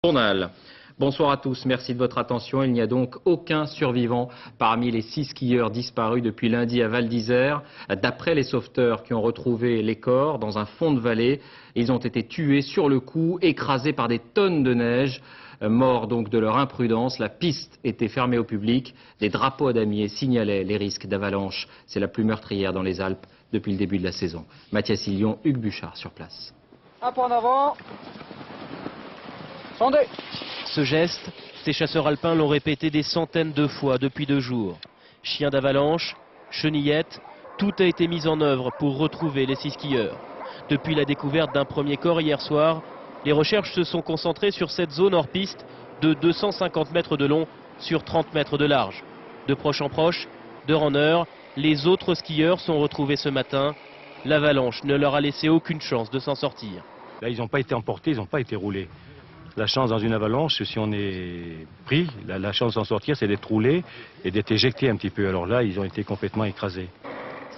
Journal. Bonsoir à tous, merci de votre attention. Il n'y a donc aucun survivant parmi les 6 skieurs disparus depuis lundi à Val d'Isère. D'après les sauveteurs qui ont retrouvé les corps dans un fond de vallée, ils ont été tués sur le coup, écrasés par des tonnes de neige. Morts donc de leur imprudence, la piste était fermée au public. Des drapeaux à damier signalaient les risques d'avalanche. C'est la plus meurtrière dans les Alpes depuis le début de la saison. Mathias Hillion, Hugues Buchard sur place. Un pas en avant. Sondez. Ce geste, ces chasseurs alpins l'ont répété des centaines de fois depuis 2 jours. Chiens d'avalanche, chenillettes, tout a été mis en œuvre pour retrouver les 6 skieurs. Depuis la découverte d'un premier corps hier soir, les recherches se sont concentrées sur cette zone hors piste de 250 mètres de long sur 30 mètres de large. De proche en proche, d'heure en heure, les autres skieurs sont retrouvés ce matin. L'avalanche ne leur a laissé aucune chance de s'en sortir. Là, ils n'ont pas été emportés, ils n'ont pas été roulés. La chance dans une avalanche, si on est pris, la chance d'en sortir, c'est d'être roulé et d'être éjecté un petit peu. Alors là, ils ont été complètement écrasés.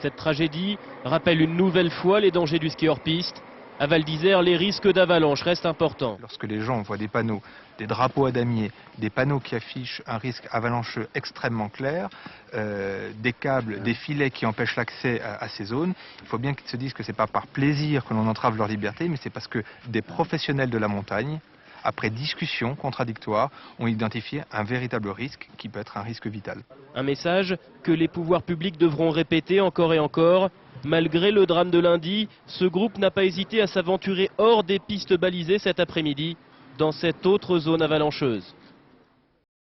Cette tragédie rappelle une nouvelle fois les dangers du ski hors piste. À Val d'Isère, les risques d'avalanche restent importants. Lorsque les gens voient des panneaux, des drapeaux à damier, des panneaux qui affichent un risque avalancheux extrêmement clair, des câbles, des filets qui empêchent l'accès à ces zones, il faut bien qu'ils se disent que ce n'est pas par plaisir que l'on entrave leur liberté, mais c'est parce que des professionnels de la montagne, après discussion contradictoire, ont identifié un véritable risque qui peut être un risque vital. Un message que les pouvoirs publics devront répéter encore et encore. Malgré le drame de lundi, ce groupe n'a pas hésité à s'aventurer hors des pistes balisées cet après-midi, dans cette autre zone avalancheuse.